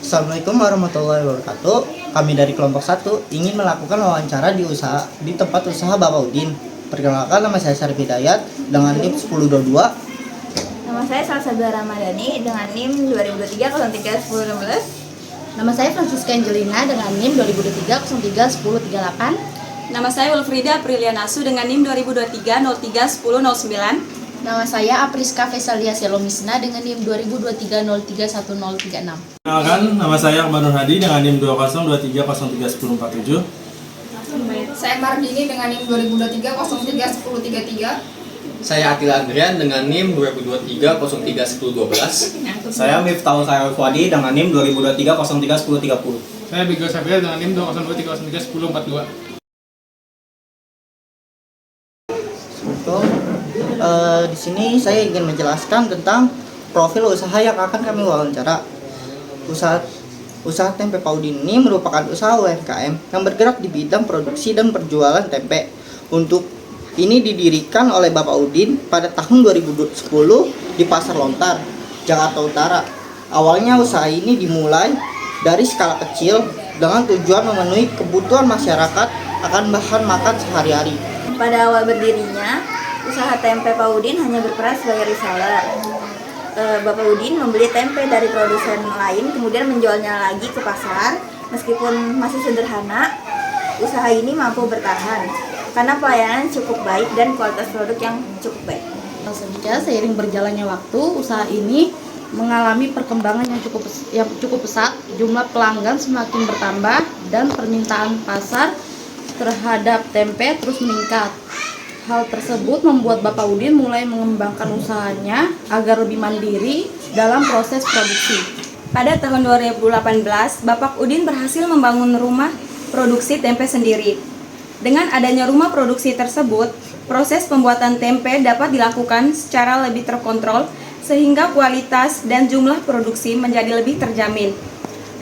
Assalamualaikum warahmatullahi wabarakatuh. Kami dari kelompok 1 ingin melakukan wawancara di tempat usaha Bapak Udin. Perkenalkan, nama saya Syarif Hidayat dengan NIM 1022. Nama saya Salsabila Ramadhani dengan NIM 2023-03-1016. Nama saya Francisca Angelina dengan NIM 2023-03-1038. Nama saya Wilfrida Aprilianasu dengan NIM 2023-03-1009. Nama saya Apriska Vesalia Selomisna dengan NIM 2023-03-1036. Kenalkan, nama saya Akbar Nur Hadi dengan NIM 2023-03-1047. Saya Mardini dengan NIM 2023-03-1033. Saya Atila Adrian dengan NIM 2023-03-1012. Saya Miftahul Khairul Fuadi dengan NIM 2023-03-1030. Saya Bigel Sabriel dengan NIM 2023-03-1042. Di sini saya ingin menjelaskan tentang profil usaha yang akan kami wawancara. Usaha tempe Pak Udin ini merupakan usaha UMKM yang bergerak di bidang produksi dan penjualan tempe. Untuk ini didirikan oleh Bapak Udin pada tahun 2010 di Pasar Lontar, Jakarta Utara. Awalnya usaha ini dimulai dari skala kecil dengan tujuan memenuhi kebutuhan masyarakat akan bahan makan sehari-hari. Pada awal berdirinya, usaha tempe Pak Udin hanya berperan sebagai reseller. Bapak Udin membeli tempe dari produsen lain, kemudian menjualnya lagi ke pasar. Meskipun masih sederhana, usaha ini mampu bertahan karena pelayanan cukup baik dan kualitas produk yang cukup baik. Selanjutnya, seiring berjalannya waktu, usaha ini mengalami perkembangan yang cukup pesat. Jumlah pelanggan semakin bertambah dan permintaan pasar terhadap tempe terus meningkat. Hal tersebut membuat Bapak Udin mulai mengembangkan usahanya agar lebih mandiri dalam proses produksi. Pada tahun 2018, Bapak Udin berhasil membangun rumah produksi tempe sendiri. Dengan adanya rumah produksi tersebut, proses pembuatan tempe dapat dilakukan secara lebih terkontrol sehingga kualitas dan jumlah produksi menjadi lebih terjamin.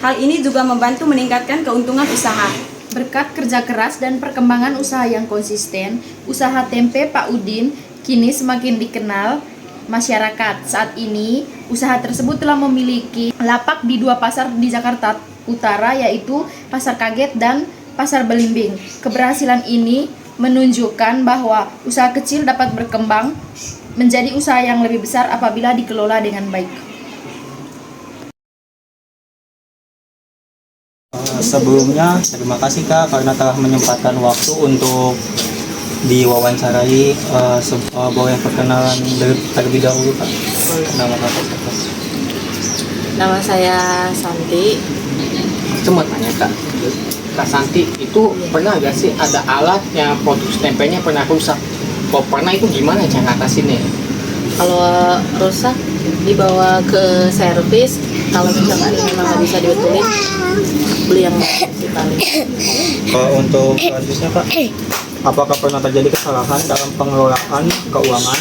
Hal ini juga membantu meningkatkan keuntungan usaha. Berkat kerja keras dan perkembangan usaha yang konsisten, usaha tempe Pak Udin kini semakin dikenal masyarakat. Saat ini, usaha tersebut telah memiliki lapak di 2 pasar di Jakarta Utara, yaitu Pasar Kaget dan Pasar Belimbing. Keberhasilan ini menunjukkan bahwa usaha kecil dapat berkembang menjadi usaha yang lebih besar apabila dikelola dengan baik. Sebelumnya, terima kasih Kak karena telah menyempatkan waktu untuk diwawancarai. Boleh perkenalan terlebih dahulu Kak. Nama Kakak siapa? Nama saya Santi. Cuma tanya Kak Santi, itu pernah gak sih ada alat yang produksi tempenya pernah rusak? Kalau pernah, itu gimana cara ngatasinnya? Kalau rusak dibawa ke servis. Kalau misalkan memang nggak bisa dibetulin, beli yang baru sih paling. Untuk selanjutnya Kak, apakah pernah terjadi kesalahan dalam pengelolaan keuangan?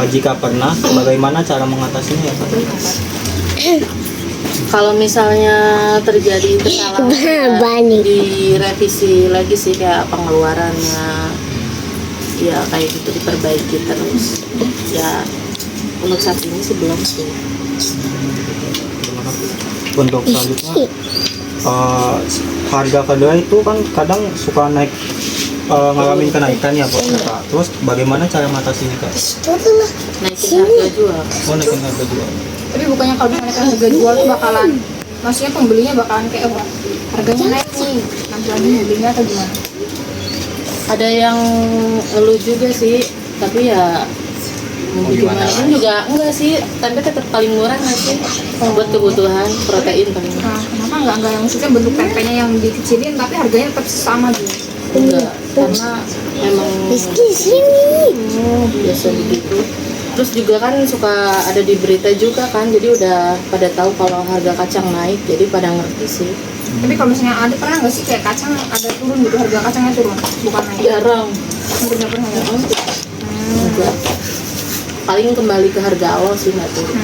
Jika pernah, bagaimana cara mengatasinya ya Kak? Kalau misalnya terjadi kesalahan, direvisi lagi sih kayak pengeluarannya, ya kayak gitu diperbaiki terus. Ya untuk saat ini sih belum sih. Untuk selanjutnya, harga kedelai itu kan kadang suka naik, ngalamin kenaikan ya Pak. Terus bagaimana cara mengatasinya Kak? Naikin harga jual. Naikin harga jual. Tapi bukannya kalau misalnya harga jual itu bakalan, maksudnya pembelinya bakalan kayak apa? Harganya naik nih, nanti lagi belinya atau gimana? Ada yang ngeluh juga sih, tapi ya gimana pun juga enggak sih, tempe tetap paling murah nggak sih buat kebutuhan protein paling murah. Kenapa enggak yang maksudnya bentuk tempenya yang dikecilin tapi harganya tetap sama gitu? Enggak, karena emang biasa begitu. Terus juga kan suka ada di berita juga kan, jadi udah pada tahu kalau harga kacang naik, jadi pada ngerti sih. Tapi kalau misalnya ada, pernah nggak sih kayak kacang ada turun gitu, harga kacangnya turun, bukan naik? Jarang. Hampir nggak pernah ya? Enggak. Paling kembali ke harga awal sih, nggak turun.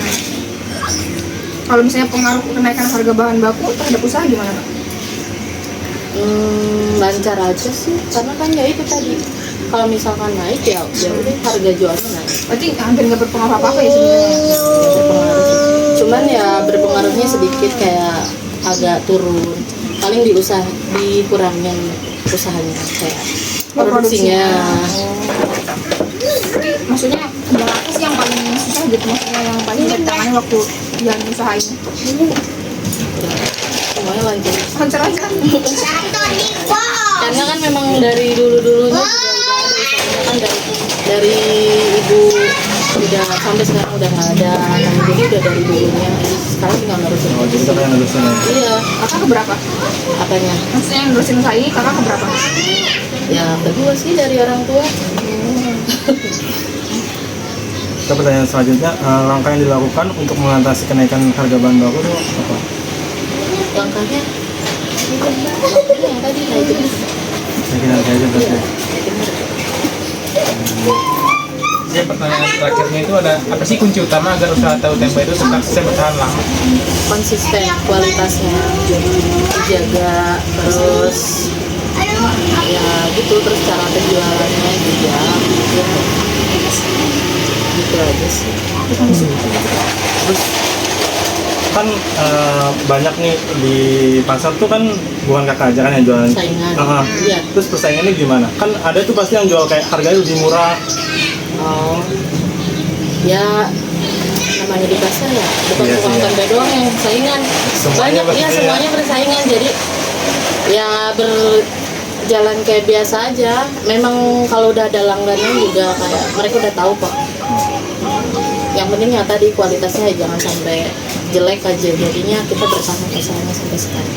Kalau misalnya pengaruh kenaikan harga bahan baku terhadap usaha gimana Kak? Lancar aja sih, karena kan ya itu tadi, kalau misalkan naik ya udah harga jualnya naik. Berarti hampir nggak berpengaruh apa-apa ya sebenarnya? Ya berpengaruh sih. Cuman ya berpengaruhnya sedikit, kayak agak turun. Paling dikurangin usahanya kayak produksinya. Tapi maksudnya kendala apa sih yang paling susah gitu, maksudnya yang paling ditangani waktu jalan usaha ini? Semuanya lancar. Lancar aja. Karena kan memang dari dulu-dulunya juga udah ada usahanya kan, dari ibu udah sampai sekarang udah nggak ada, jadi udah dari dulunya. Sekarang tinggal nerusin. Oh, jadi kakak yang nerusin ya? Iya. Kakak keberapa? Apanya? Maksudnya yang nerusin usaha ini kakak keberapa? Ya kedua sih dari orang tua. Kita pertanyaan selanjutnya, langkah yang dilakukan untuk mengatasi kenaikan harga bahan baku itu apa? Langkahnya yang tadi naikin. Naikin harga aja berarti. Ya, pertanyaan terakhirnya itu ada apa sih kunci utama agar usaha tahu tempe itu tetap bisa bertahan lama? Konsisten kualitasnya dijaga, terus ya gitu, terus cara penjualannya juga gitu aja sih. Terus kan banyak nih di pasar tuh kan, bukan kakak aja kan yang jualan. Saingan. Iya. Terus persaingannya gimana? Kan ada tuh pasti yang jual kayak harganya lebih murah. Oh, ya namanya di pasar ya, bukan Iya sih, tukang ya. tempe doang yang saingan. Semuanya Banyak ya, pasti semuanya bersaingan. Jadi ya berjalan kayak biasa aja. Memang kalau udah ada langganan juga kayak mereka udah tahu kok. Yang penting ya tadi kualitasnya jangan sampai jelek aja. Jadinya kita bertahan usahanya sampai sekarang.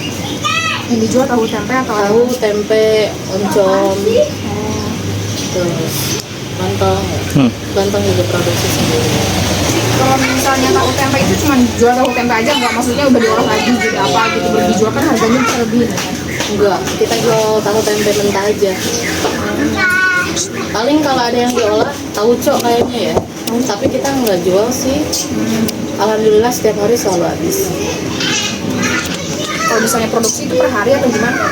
Yang dijual tahu tempe atau Tahu, tempe, oncom, terus lontong juga produksi sendiri. kalau misalnya tahu tempe itu cuma jual tahu tempe aja nggak, maksudnya udah diolah lagi gitu apa gitu baru dijual, kan harganya bisa lebih. Enggak, kita jual tahu tempe mentah aja. Paling kalau ada yang diolah tauco kayaknya ya, tapi kita nggak jual sih. Alhamdulillah setiap hari selalu habis. Kalau misalnya produksi itu per hari atau gimana?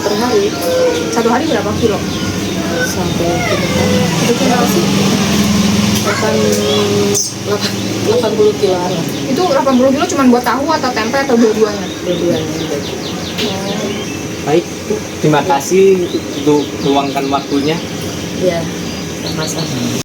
Per hari Satu hari berapa kilo? sampai Itu berapa sih? 80 kiloan lah, Itu 80 kilo cuma buat tahu atau tempe atau dua-duanya? dua-duanya. Baik, terima kasih untuk meluangkan waktunya. Ya, masalah.